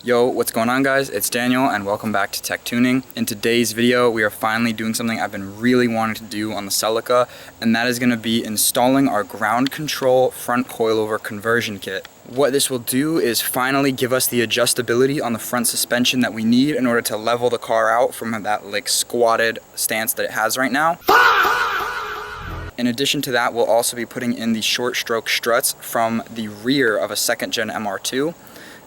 Yo, what's going on guys? It's Daniel and welcome back to Tech Tuning. In today's video, we are finally doing something I've been really wanting to do on the Celica, and that is going to be installing our ground control front coilover conversion kit. What this will do is finally give us the adjustability on the front suspension that we need in order to level the car out from that like squatted stance that it has right now. In addition to that, we'll also be putting in the short stroke struts from the rear of a second gen MR2,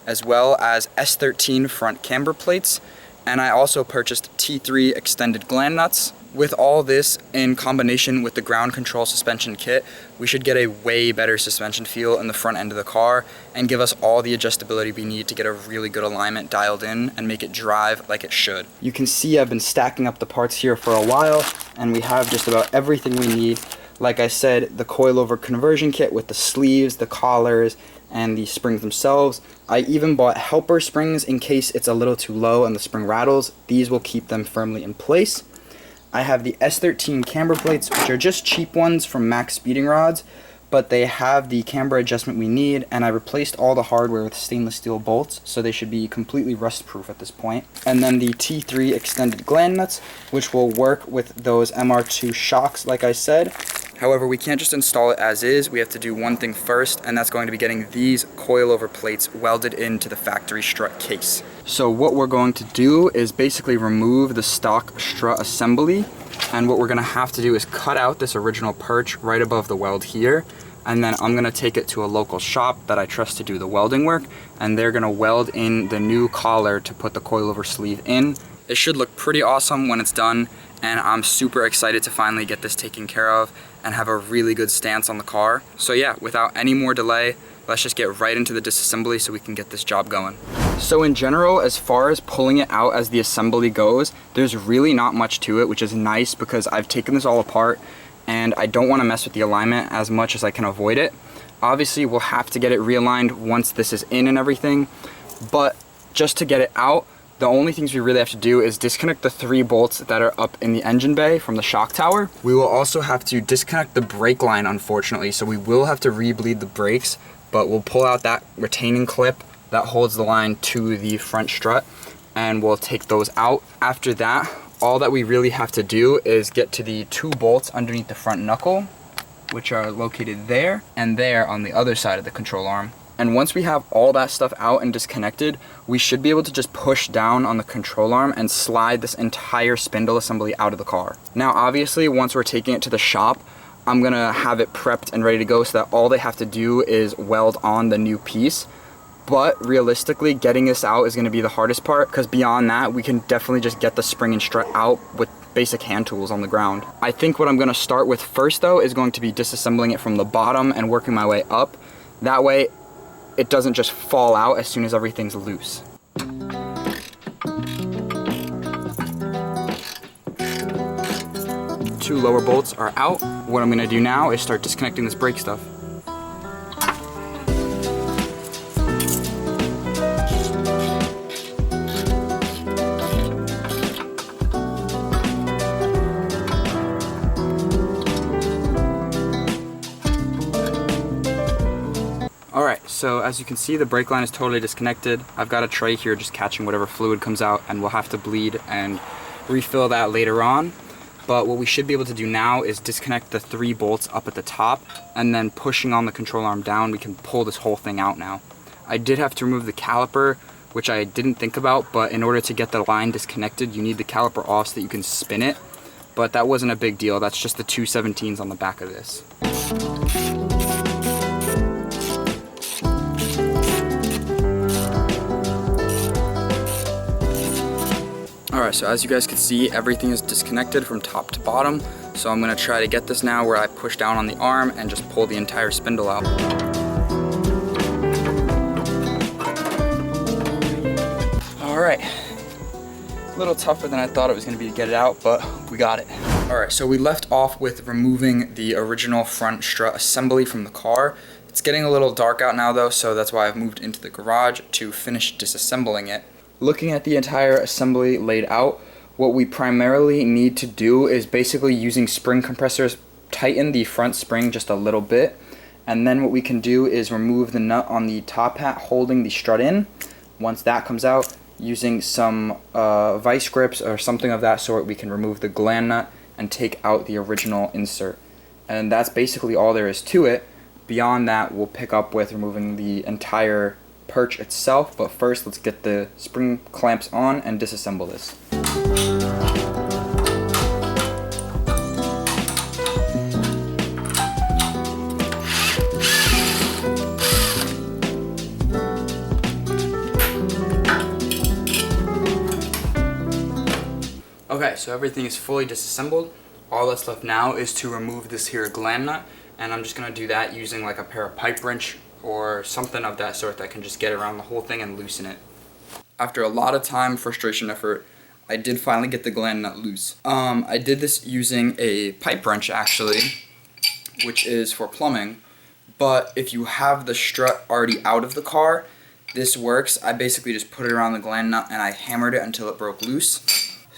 as well as S13 front camber plates, and I also purchased T3 extended gland nuts. With all this in combination with the ground control suspension kit, we should get a way better suspension feel in the front end of the car and give us all the adjustability we need to get a really good alignment dialed in and make it drive like it should. You can see I've been stacking up the parts here for a while, and we have just about everything we need. Like I said, the coilover conversion kit with the sleeves, the collars, and the springs themselves. I even bought helper springs in case it's a little too low and the spring rattles. These will keep them firmly in place. I have the S13 camber plates, which are just cheap ones from Max Speeding Rods, but they have the camber adjustment we need, and I replaced all the hardware with stainless steel bolts, so they should be completely rust proof at this point. And then the T3 extended gland nuts, which will work with those MR2 shocks like I said. However, we can't just install it as is. We have to do one thing first, and that's going to be getting these coilover plates welded into the factory strut case. So what we're going to do is basically remove the stock strut assembly, and what we're going to have to do is cut out this original perch right above the weld here, and then I'm going to take it to a local shop that I trust to do the welding work, and they're going to weld in the new collar to put the coilover sleeve in. It should look pretty awesome when it's done, and I'm super excited to finally get this taken care of and have a really good stance on the car. So yeah, without any more delay, let's just get right into the disassembly so we can get this job going. So in general, as far as pulling it out as the assembly goes, there's really not much to it, which is nice because I've taken this all apart and I don't want to mess with the alignment as much as I can avoid it. Obviously, we'll have to get it realigned once this is in and everything, but just to get it out, the only things we really have to do is disconnect the 3 bolts that are up in the engine bay from the shock tower. We will also have to disconnect the brake line, unfortunately, so we will have to re-bleed the brakes, but we'll pull out that retaining clip that holds the line to the front strut, and we'll take those out. After that, all that we really have to do is get to the 2 bolts underneath the front knuckle, which are located there and there on the other side of the control arm. And once we have all that stuff out and disconnected, we should be able to just push down on the control arm and slide this entire spindle assembly out of the car. Now, obviously, once we're taking it to the shop, I'm gonna have it prepped and ready to go so that all they have to do is weld on the new piece. But realistically, getting this out is gonna be the hardest part, because beyond that, we can definitely just get the spring and strut out with basic hand tools on the ground. I think what I'm gonna start with first though is going to be disassembling it from the bottom and working my way up. That way, it doesn't just fall out as soon as everything's loose. 2 lower bolts are out. What I'm gonna do now is start disconnecting this brake stuff. Alright, so as you can see, the brake line is totally disconnected. I've got a tray here just catching whatever fluid comes out, and we'll have to bleed and refill that later on. But what we should be able to do now is disconnect the 3 bolts up at the top, and then pushing on the control arm down, we can pull this whole thing out now. I did have to remove the caliper, which I didn't think about, but in order to get the line disconnected, you need the caliper off so that you can spin it. But that wasn't a big deal. That's just the 2 17s on the back of this. Alright, so as you guys can see, everything is disconnected from top to bottom. So I'm going to try to get this now where I push down on the arm and just pull the entire spindle out. Alright, a little tougher than I thought it was going to be to get it out, but we got it. Alright, so we left off with removing the original front strut assembly from the car. It's getting a little dark out now though, so that's why I've moved into the garage to finish disassembling it. Looking at the entire assembly laid out, what we primarily need to do is basically using spring compressors, tighten the front spring just a little bit, and then what we can do is remove the nut on the top hat holding the strut in, Once that comes out, using some vice grips or something of that sort, we can remove the gland nut and take out the original insert. And that's basically all there is to it. Beyond that, we'll pick up with removing the entire perch itself, but first let's get the spring clamps on and disassemble this. Okay, so everything is fully disassembled. All that's left now is to remove this here gland nut, and I'm just going to do that using like a pair of pipe wrench or something of that sort that can just get around the whole thing and loosen it. After a lot of time, frustration, effort, I did finally get the gland nut loose. I did this using a pipe wrench actually, which is for plumbing, but if you have the strut already out of the car, this works. I basically just put it around the gland nut and I hammered it until it broke loose.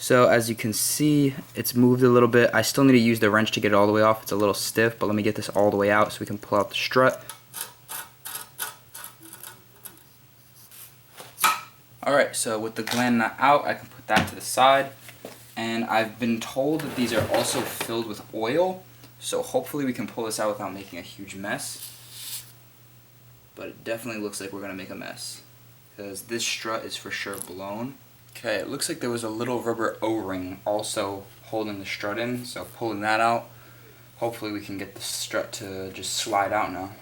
So as you can see, it's moved a little bit. I still need to use the wrench to get it all the way off. It's a little stiff, but let me get this all the way out so we can pull out the strut. Alright, so with the gland nut out, I can put that to the side. And I've been told that these are also filled with oil, so hopefully we can pull this out without making a huge mess. But it definitely looks like we're going to make a mess, because this strut is for sure blown. Okay, it looks like there was a little rubber O-ring also holding the strut in, so pulling that out, hopefully we can get the strut to just slide out now.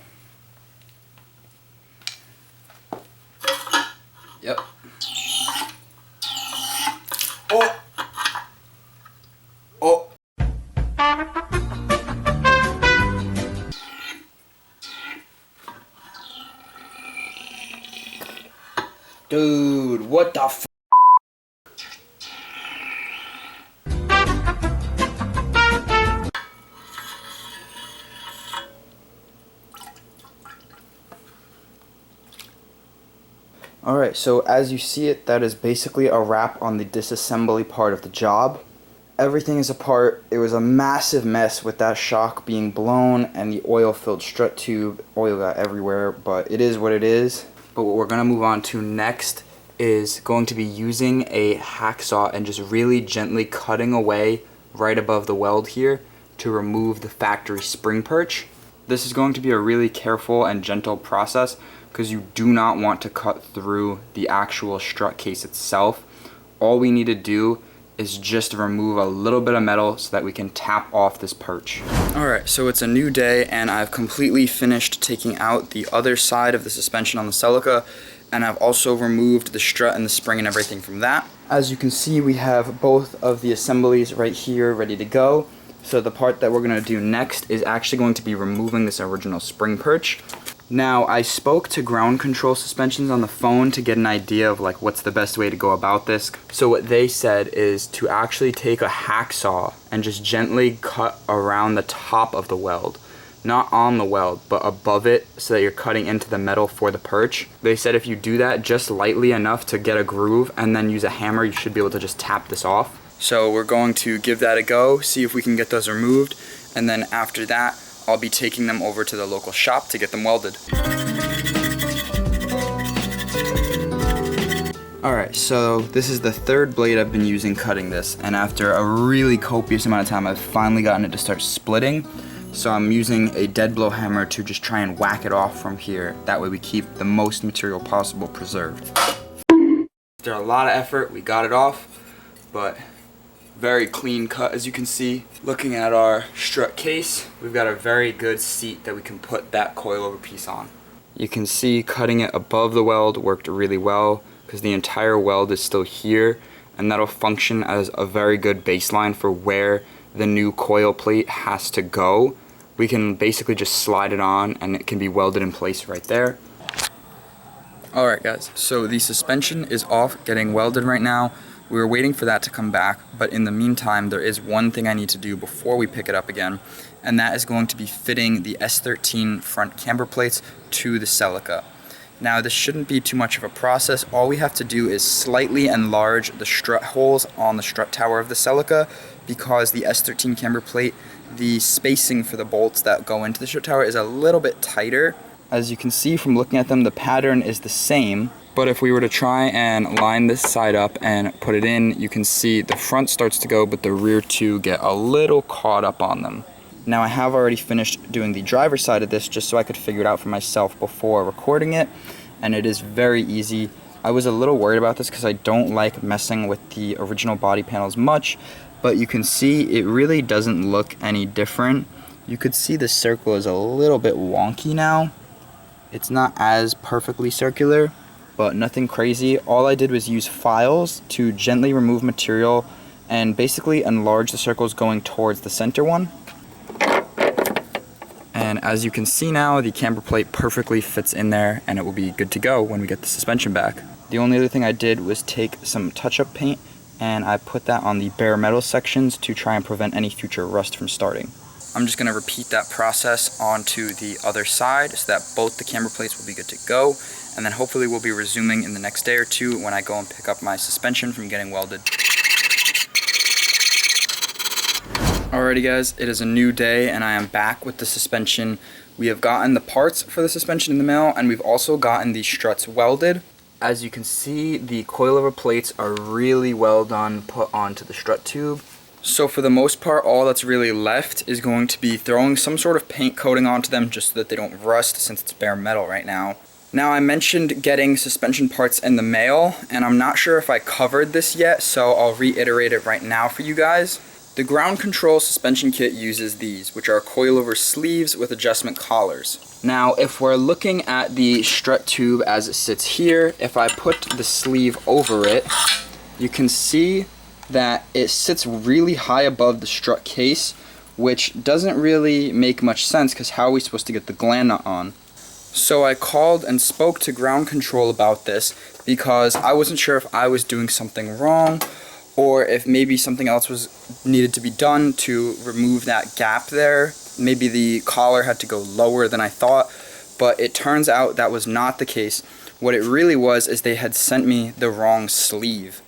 Yep. Oh! Oh! Dude, what the f***? Alright, so as you see it, that is basically a wrap on the disassembly part of the job. Everything is apart. It was a massive mess with that shock being blown and the oil-filled strut tube. Oil got everywhere, but it is what it is. But what we're going to move on to next is going to be using a hacksaw and just really gently cutting away right above the weld here to remove the factory spring perch. This is going to be a really careful and gentle process because you do not want to cut through the actual strut case itself. All we need to do is just remove a little bit of metal so that we can tap off this perch. Alright, so it's a new day and I've completely finished taking out the other side of the suspension on the Celica, and I've also removed the strut and the spring and everything from that. As you can see, we have both of the assemblies right here ready to go. So the part that we're going to do next is actually going to be removing this original spring perch. Now, I spoke to ground control suspensions on the phone to get an idea of like what's the best way to go about this. So what they said is to actually take a hacksaw and just gently cut around the top of the weld. Not on the weld, but above it so that you're cutting into the metal for the perch. They said if you do that just lightly enough to get a groove and then use a hammer, you should be able to just tap this off. So we're going to give that a go, see if we can get those removed, and then after that, I'll be taking them over to the local shop to get them welded. Alright, so this is the third blade I've been using cutting this, and after a really copious amount of time, I've finally gotten it to start splitting. So I'm using a dead blow hammer to just try and whack it off from here. That way we keep the most material possible preserved. After a lot of effort, we got it off, but very clean cut, as you can see. Looking at our strut case, we've got a very good seat that we can put that coilover piece on. You can see cutting it above the weld worked really well because the entire weld is still here, and that'll function as a very good baseline for where the new coil plate has to go. We can basically just slide it on and it can be welded in place right there. Alright guys, so the suspension is off getting welded right now. We were waiting for that to come back, but in the meantime, there is one thing I need to do before we pick it up again, and that is going to be fitting the S13 front camber plates to the Celica. Now, this shouldn't be too much of a process. All we have to do is slightly enlarge the strut holes on the strut tower of the Celica, because the S13 camber plate, the spacing for the bolts that go into the strut tower is a little bit tighter. As you can see from looking at them, the pattern is the same, But if we were to try and line this side up and put it in, you can see the front starts to go, but the rear two get a little caught up on them. Now I have already finished doing the driver's side of this just so I could figure it out for myself before recording it, and it is very easy. I was a little worried about this because I don't like messing with the original body panels much, but you can see it really doesn't look any different. You could see the circle is a little bit wonky now. It's not as perfectly circular, but nothing crazy. All I did was use files to gently remove material and basically enlarge the circles going towards the center one. And as you can see now, the camber plate perfectly fits in there and it will be good to go when we get the suspension back. The only other thing I did was take some touch-up paint and I put that on the bare metal sections to try and prevent any future rust from starting. I'm just going to repeat that process onto the other side so that both the camber plates will be good to go, and then hopefully we'll be resuming in the next day or two when I go and pick up my suspension from getting welded. Alrighty guys, it is a new day and I am back with the suspension. We have gotten the parts for the suspension in the mail and we've also gotten the struts welded. As you can see, the coilover plates are really well done put onto the strut tube. So for the most part, all that's really left is going to be throwing some sort of paint coating onto them just so that they don't rust since it's bare metal right now. Now I mentioned getting suspension parts in the mail and I'm not sure if I covered this yet, so I'll reiterate it right now for you guys. The ground control suspension kit uses these, which are coilover sleeves with adjustment collars. Now, if we're looking at the strut tube as it sits here, if I put the sleeve over it, you can see that it sits really high above the strut case, which doesn't really make much sense because how are we supposed to get the gland nut on? So I called and spoke to ground control about this because I wasn't sure if I was doing something wrong or if maybe something else was needed to be done to remove that gap there. Maybe the collar had to go lower than I thought, but it turns out that was not the case. What it really was is they had sent me the wrong sleeve.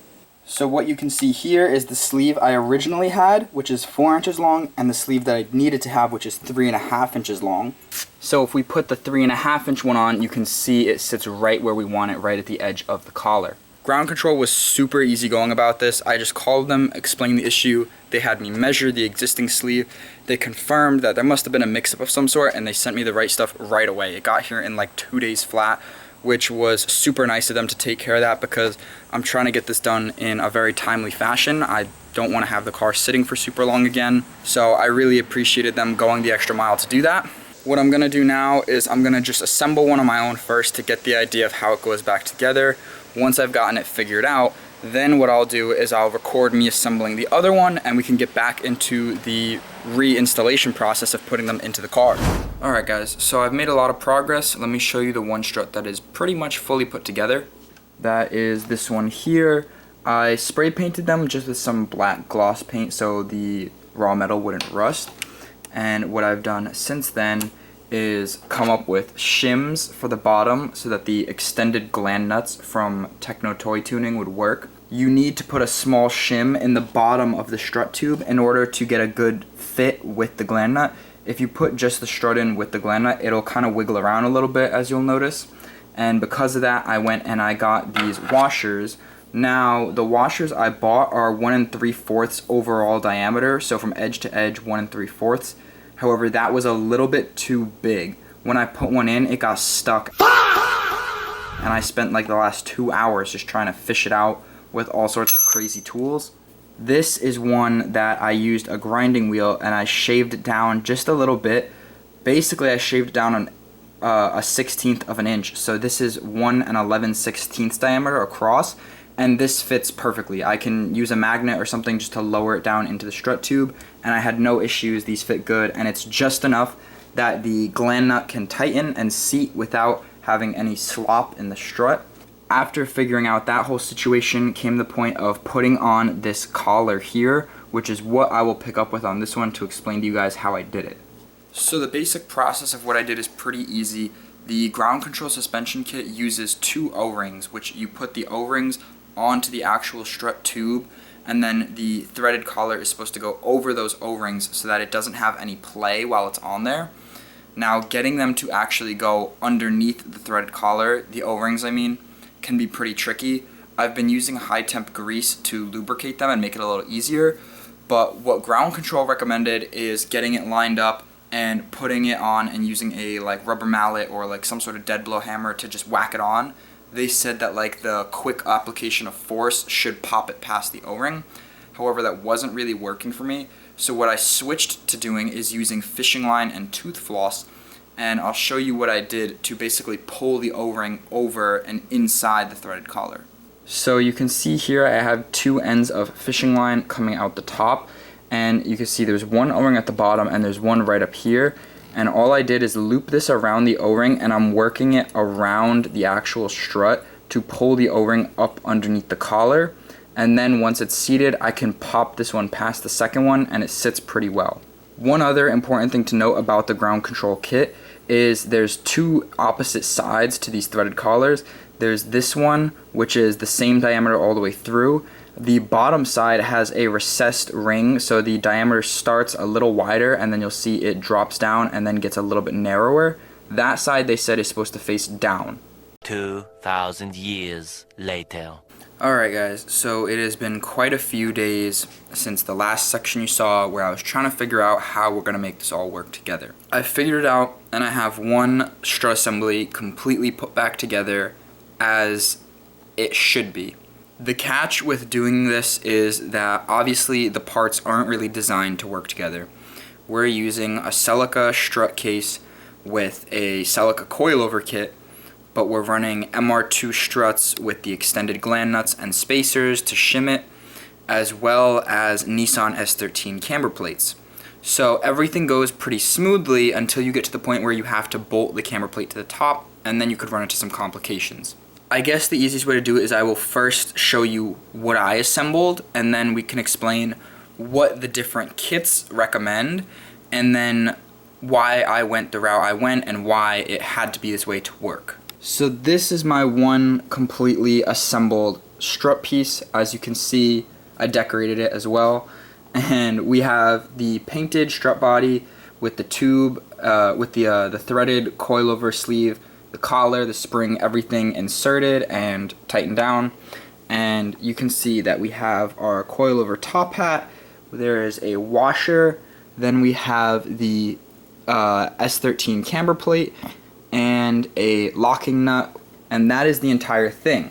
So what you can see here is the sleeve I originally had, which is 4 inches long, and the sleeve that I needed to have, which is 3.5 inches long. So if we put the 3.5 inch one on, you can see it sits right where we want it, right at the edge of the collar. Ground control was super easy going about this. I just called them, explained the issue. They had me measure the existing sleeve. They confirmed that there must have been a mix-up of some sort and they sent me the right stuff right away. It got here in like 2 days flat, which was super nice of them to take care of that because I'm trying to get this done in a very timely fashion. I don't want to have the car sitting for super long again. So I really appreciated them going the extra mile to do that. What I'm gonna do now is I'm gonna just assemble one on my own first to get the idea of how it goes back together. Once I've gotten it figured out, then what I'll do is I'll record me assembling the other one and we can get back into the reinstallation process of putting them into the car. Alright guys, so I've made a lot of progress. Let me show you the one strut that is pretty much fully put together. That is this one here. I spray painted them just with some black gloss paint so the raw metal wouldn't rust. And what I've done since then is come up with shims for the bottom so that the extended gland nuts from Techno Toy Tuning would work. You need to put a small shim in the bottom of the strut tube in order to get a good fit with the gland nut. If you put just the strut in with the gland nut, it'll kind of wiggle around a little bit, as you'll notice. And because of that, I went and I got these washers. Now, the washers I bought are 1 3/4 overall diameter, so from edge to edge, 1 3/4. However, that was a little bit too big. When I put one in, it got stuck. And I spent like the last 2 hours just trying to fish it out with all sorts of crazy tools. This is one that I used a grinding wheel and I shaved it down just a little bit. Basically, I shaved it down on a 1/16 of an inch. So this is 1 11/16 diameter across. And this fits perfectly. I can use a magnet or something just to lower it down into the strut tube, and I had no issues. These fit good, and it's just enough that the gland nut can tighten and seat without having any slop in the strut. After figuring out that whole situation came the point of putting on this collar here, which is what I will pick up with on this one to explain to you guys how I did it. So the basic process of what I did is pretty easy. The ground control suspension kit uses 2 O-rings, which you put the O-rings onto the actual strut tube, and then the threaded collar is supposed to go over those O-rings so that it doesn't have any play while it's on there. Now, getting them to actually go underneath the threaded collar, the O-rings I mean, can be pretty tricky. I've been using high temp grease to lubricate them and make it a little easier, but what ground control recommended is getting it lined up and putting it on and using a like rubber mallet or like some sort of dead blow hammer to just whack it on. They said that like the quick application of force should pop it past the O-ring. However, that wasn't really working for me. So what I switched to doing is using fishing line and tooth floss, and I'll show you what I did to basically pull the O-ring over and inside the threaded collar. So you can see here I have two ends of fishing line coming out the top, and you can see there's one O-ring at the bottom and there's one right up here. And all I did is loop this around the O-ring, and I'm working it around the actual strut to pull the O-ring up underneath the collar. And then once it's seated, I can pop this one past the second one and it sits pretty well. One other important thing to note about the ground control kit is there's two opposite sides to these threaded collars. There's this one, which is the same diameter all the way through. The bottom side has a recessed ring, so the diameter starts a little wider and then you'll see it drops down and then gets a little bit narrower. That side, they said, is supposed to face down. 2,000 years later. Alright guys, so it has been quite a few days since the last section you saw where I was trying to figure out how we're going to make this all work together. I figured it out, and I have one strut assembly completely put back together as it should be. The catch with doing this is that obviously the parts aren't really designed to work together. We're using a Celica strut case with a Celica coilover kit, but we're running MR2 struts with the extended gland nuts and spacers to shim it, as well as Nissan S13 camber plates. So everything goes pretty smoothly until you get to the point where you have to bolt the camber plate to the top, and then you could run into some complications. I guess the easiest way to do it is I will first show you what I assembled, and then we can explain what the different kits recommend, and then why I went the route I went and why it had to be this way to work. So this is my one completely assembled strut piece. As you can see, I decorated it as well. And we have the painted strut body with the tube, with the threaded coilover sleeve, the collar, the spring, everything inserted and tightened down. And you can see that we have our coilover top hat. There is a washer. Then we have the S13 camber plate and a locking nut, and that is the entire thing.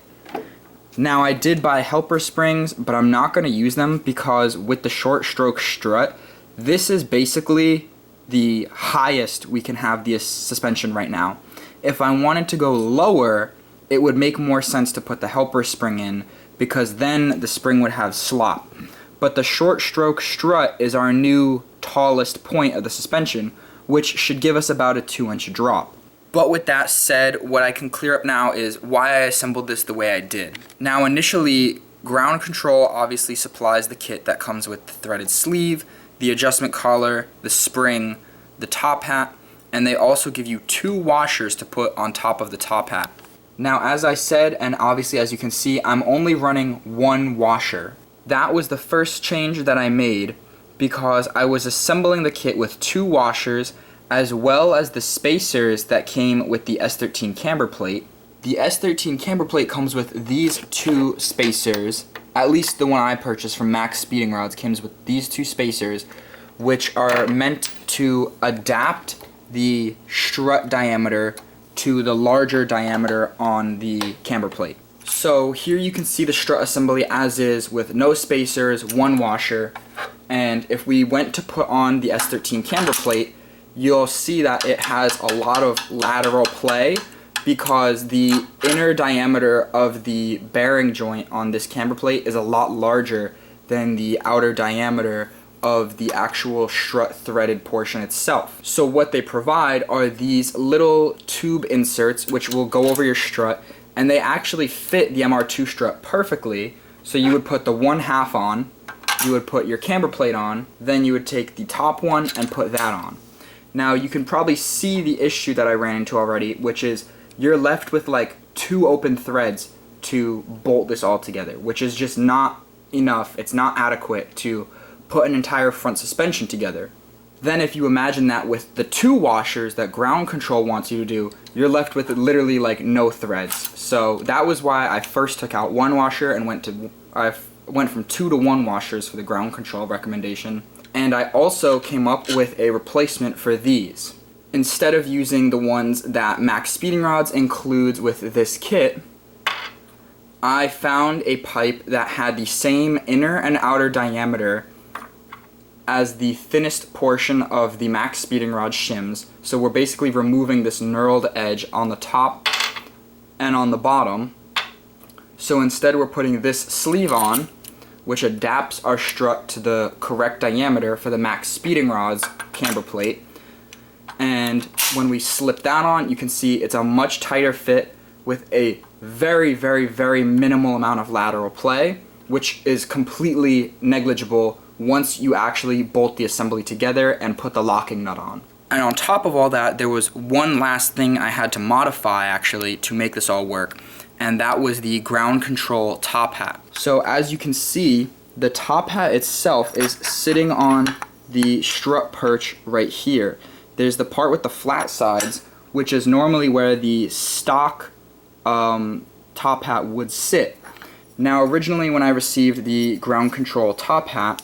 Now I did buy helper springs, but I'm not going to use them because with the short stroke strut, this is basically the highest we can have the suspension right now. If I wanted to go lower, it would make more sense to put the helper spring in, because then the spring would have slop. But the short stroke strut is our new tallest point of the suspension, which should give us about a 2-inch drop. But with that said, what I can clear up now is why I assembled this the way I did. Now initially, ground control obviously supplies the kit that comes with the threaded sleeve, the adjustment collar, the spring, the top hat, and they also give you 2 washers to put on top of the top hat. Now as I said, and obviously as you can see, I'm only running 1 washer. That was the first change that I made because I was assembling the kit with 2 washers as well as the spacers that came with the S13 camber plate. The S13 camber plate comes with these 2 spacers, at least the one I purchased from Max Speeding Rods comes with these 2 spacers, which are meant to adapt the strut diameter to the larger diameter on the camber plate. So here you can see the strut assembly as is with no spacers, 1 washer, and if we went to put on the S13 camber plate, you'll see that it has a lot of lateral play because the inner diameter of the bearing joint on this camber plate is a lot larger than the outer diameter of the actual strut threaded portion itself. So what they provide are these little tube inserts which will go over your strut, and they actually fit the MR2 strut perfectly. So you would put the 1/2 on, you would put your camber plate on, then you would take the top one and put that on. Now you can probably see the issue that I ran into already, which is you're left with like 2 open threads to bolt this all together, which is just not enough. It's not adequate to put an entire front suspension together. Then if you imagine that with the 2 washers that ground control wants you to do, you're left with literally like no threads. So that was why I first took out 1 washer and went from 2 to 1 washers for the ground control recommendation. And I also came up with a replacement for these. Instead of using the ones that Max Speeding Rods includes with this kit, I found a pipe that had the same inner and outer diameter as the thinnest portion of the Max Speeding Rod shims. So we're basically removing this knurled edge on the top and on the bottom. So instead we're putting this sleeve on, which adapts our strut to the correct diameter for the Max Speeding Rod's camber plate. And when we slip that on, you can see it's a much tighter fit with a very, very, very minimal amount of lateral play, which is completely negligible once you actually bolt the assembly together and put the locking nut on. And on top of all that, there was one last thing I had to modify actually to make this all work, and that was the ground control top hat. So as you can see, the top hat itself is sitting on the strut perch right here. There's the part with the flat sides, which is normally where the stock top hat would sit. Now originally when I received the ground control top hat,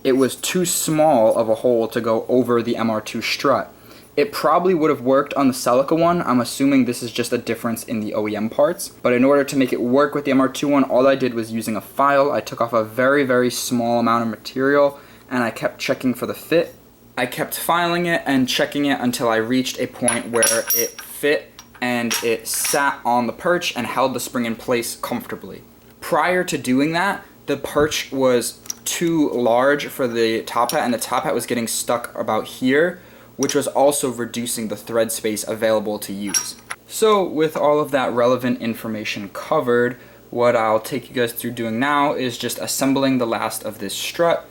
it was too small of a hole to go over the MR2 strut. It probably would have worked on the Celica one. I'm assuming this is just a difference in the OEM parts. But in order to make it work with the MR2 one, all I did was using a file. I took off a very, very small amount of material and I kept checking for the fit. I kept filing it and checking it until I reached a point where it fit and it sat on the perch and held the spring in place comfortably. Prior to doing that, the perch was too large for the top hat and the top hat was getting stuck about here, which was also reducing the thread space available to use. So with all of that relevant information covered, what I'll take you guys through doing now is just assembling the last of this strut.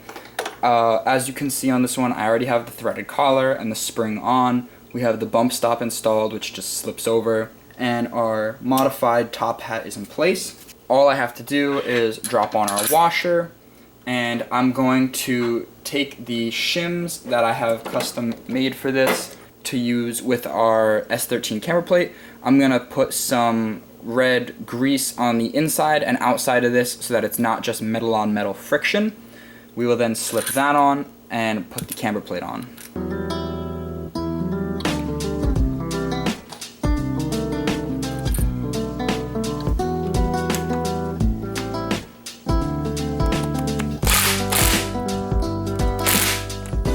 As you can see on this one, I already have the threaded collar and the spring on. We have the bump stop installed, which just slips over, and our modified top hat is in place. All I have to do is drop on our washer, and I'm going to take the shims that I have custom made for this to use with our S13 camber plate. I'm going to put some red grease on the inside and outside of this so that it's not just metal on metal friction. We will then slip that on and put the camber plate on.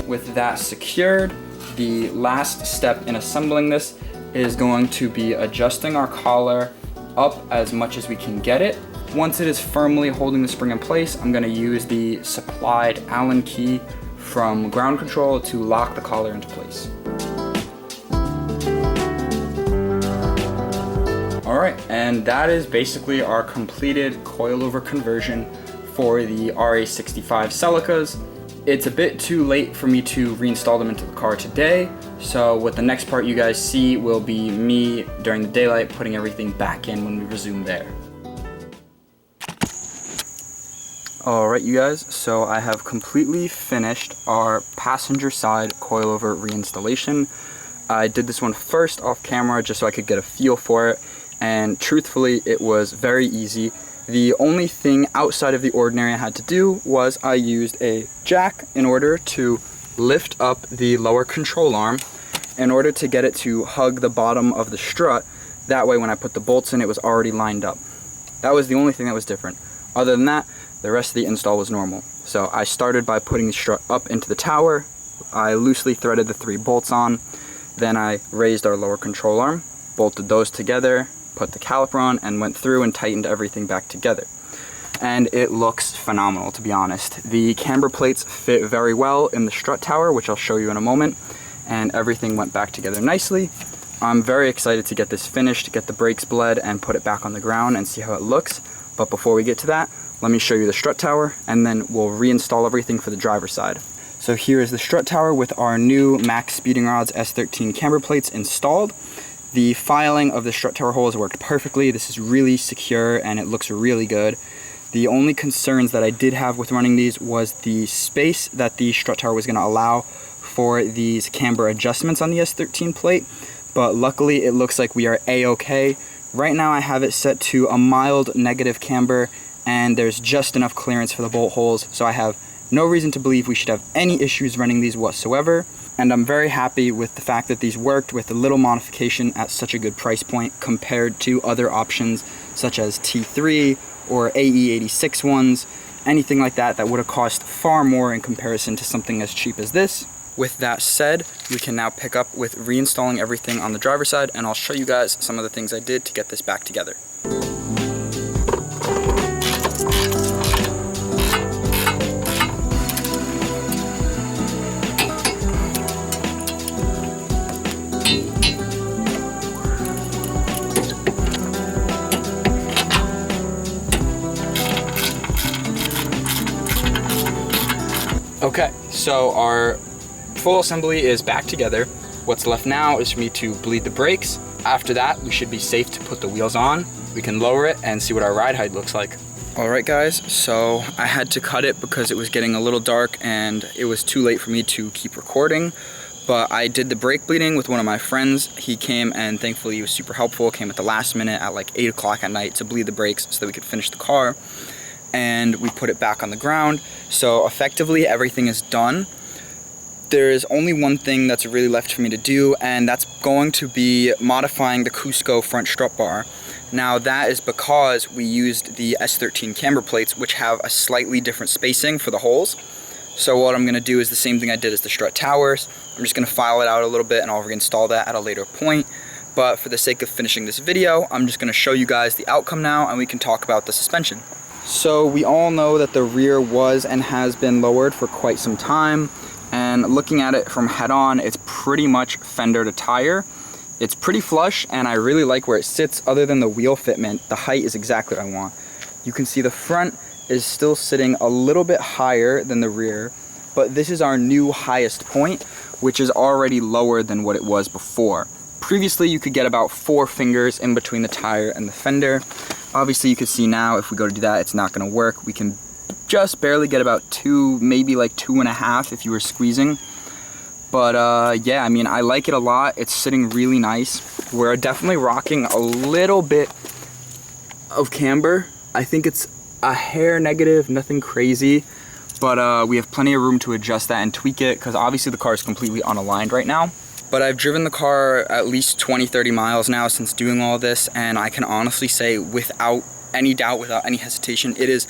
With that secured, the last step in assembling this is going to be adjusting our collar up as much as we can get it. Once it is firmly holding the spring in place, I'm going to use the supplied Allen key from ground control to lock the collar into place. Alright, and that is basically our completed coilover conversion for the RA65 Celicas. It's a bit too late for me to reinstall them into the car today, so what the next part you guys see will be me during the daylight putting everything back in when we resume there. Alright you guys, so I have completely finished our passenger side coilover reinstallation. I did this one first off camera just so I could get a feel for it, and truthfully it was very easy. The only thing outside of the ordinary I had to do was I used a jack in order to lift up the lower control arm in order to get it to hug the bottom of the strut. That way when I put the bolts in, it was already lined up. That was the only thing that was different. Other than that, the rest of the install was normal. So I started by putting the strut up into the tower. I loosely threaded the 3 bolts on. Then I raised our lower control arm, bolted those together, put the caliper on, and went through and tightened everything back together. And it looks phenomenal, to be honest. The camber plates fit very well in the strut tower, which I'll show you in a moment, and everything went back together nicely. I'm very excited to get this finished, get the brakes bled, and put it back on the ground and see how it looks. But before we get to that, let me show you the strut tower, and then we'll reinstall everything for the driver's side. So here is the strut tower with our new Max Speeding Rods S13 camber plates installed. The filing of the strut tower holes worked perfectly. This is really secure and it looks really good. The only concerns that I did have with running these was the space that the strut tower was going to allow for these camber adjustments on the S13 plate, but luckily it looks like we are a-okay. Right now I have it set to a mild negative camber, and there's just enough clearance for the bolt holes, so I have no reason to believe we should have any issues running these whatsoever. And I'm very happy with the fact that these worked with a little modification at such a good price point compared to other options such as T3 or AE86 ones, anything like that that would have cost far more in comparison to something as cheap as this. With that said, we can now pick up with reinstalling everything on the driver's side, and I'll show you guys some of the things I did to get this back together. Okay, so our full assembly is back together. What's left now is for me to bleed the brakes. After that, we should be safe to put the wheels on. We can lower it and see what our ride height looks like. All right guys, so I had to cut it because it was getting a little dark and it was too late for me to keep recording. But I did the brake bleeding with one of my friends. He came and thankfully he was super helpful. Came at the last minute at like 8 o'clock at night to bleed the brakes so that we could finish the car. And we put it back on the ground. So effectively everything is done. There is only one thing that's really left for me to do, and that's going to be modifying the Cusco front strut bar. Now that is because we used the S13 camber plates, which have a slightly different spacing for the holes. So what I'm going to do is the same thing I did as the strut towers. I'm just going to file it out a little bit and I'll reinstall that at a later point. But for the sake of finishing this video, I'm just going to show you guys the outcome now and we can talk about the suspension. So we all know that the rear was and has been lowered for quite some time. And looking at it from head on, it's pretty much fender to tire. It's pretty flush and I really like where it sits. Other than the wheel fitment, the height is exactly what I want. You can see the front is still sitting a little bit higher than the rear, but this is our new highest point, which is already lower than what it was before. Previously, you could get about 4 fingers in between the tire and the fender. Obviously, you can see now if we go to do that, it's not going to work. We can just barely get about 2, maybe like 2.5 if you were squeezing. But yeah, I mean, I like it a lot. It's sitting really nice. We're definitely rocking a little bit of camber. I think it's a hair negative, nothing crazy. But we have plenty of room to adjust that and tweak it because obviously the car is completely unaligned right now. But I've driven the car at least 20-30 miles now since doing all this, and I can honestly say without any doubt, without any hesitation, it is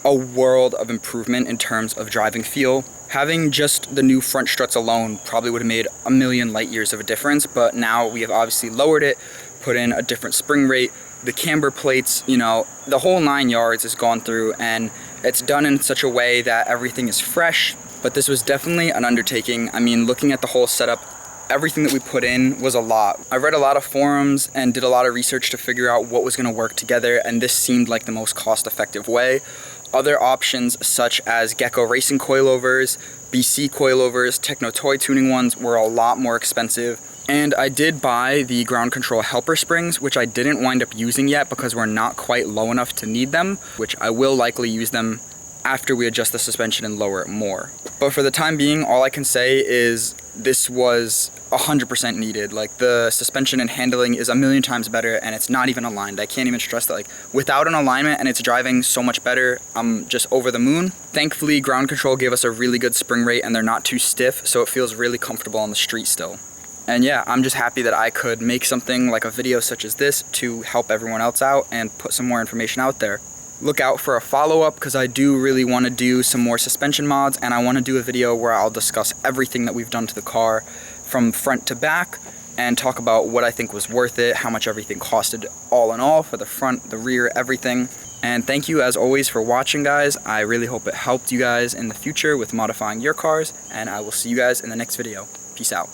a world of improvement in terms of driving feel. Having just the new front struts alone probably would have made a million light years of a difference, but now we have obviously lowered it, put in a different spring rate, the camber plates, you know, the whole 9 yards has gone through, and it's done in such a way that everything is fresh. But this was definitely an undertaking. I mean, looking at the whole setup, everything that we put in was a lot. I read a lot of forums and did a lot of research to figure out what was going to work together, and this seemed like the most cost-effective way. Other options such as Gecko racing coilovers, BC coilovers, Techno toy tuning ones were a lot more expensive. And I did buy the ground control helper springs, which I didn't wind up using yet because we're not quite low enough to need them, which I will likely use them after we adjust the suspension and lower it more. But for the time being, all I can say is this was 100% needed. Like, the suspension and handling is a million times better, and it's not even aligned. I can't even stress that. Like, without an alignment and it's driving so much better, I'm just over the moon. Thankfully, ground control gave us a really good spring rate and they're not too stiff, so it feels really comfortable on the street still. And yeah, I'm just happy that I could make something like a video such as this to help everyone else out and put some more information out there. Look out for a follow-up because I do really want to do some more suspension mods, and I want to do a video where I'll discuss everything that we've done to the car from front to back and talk about what I think was worth it, how much everything costed all in all for the front, the rear, everything. And thank you as always for watching, guys. I really hope it helped you guys in the future with modifying your cars, and I will see you guys in the next video. Peace out.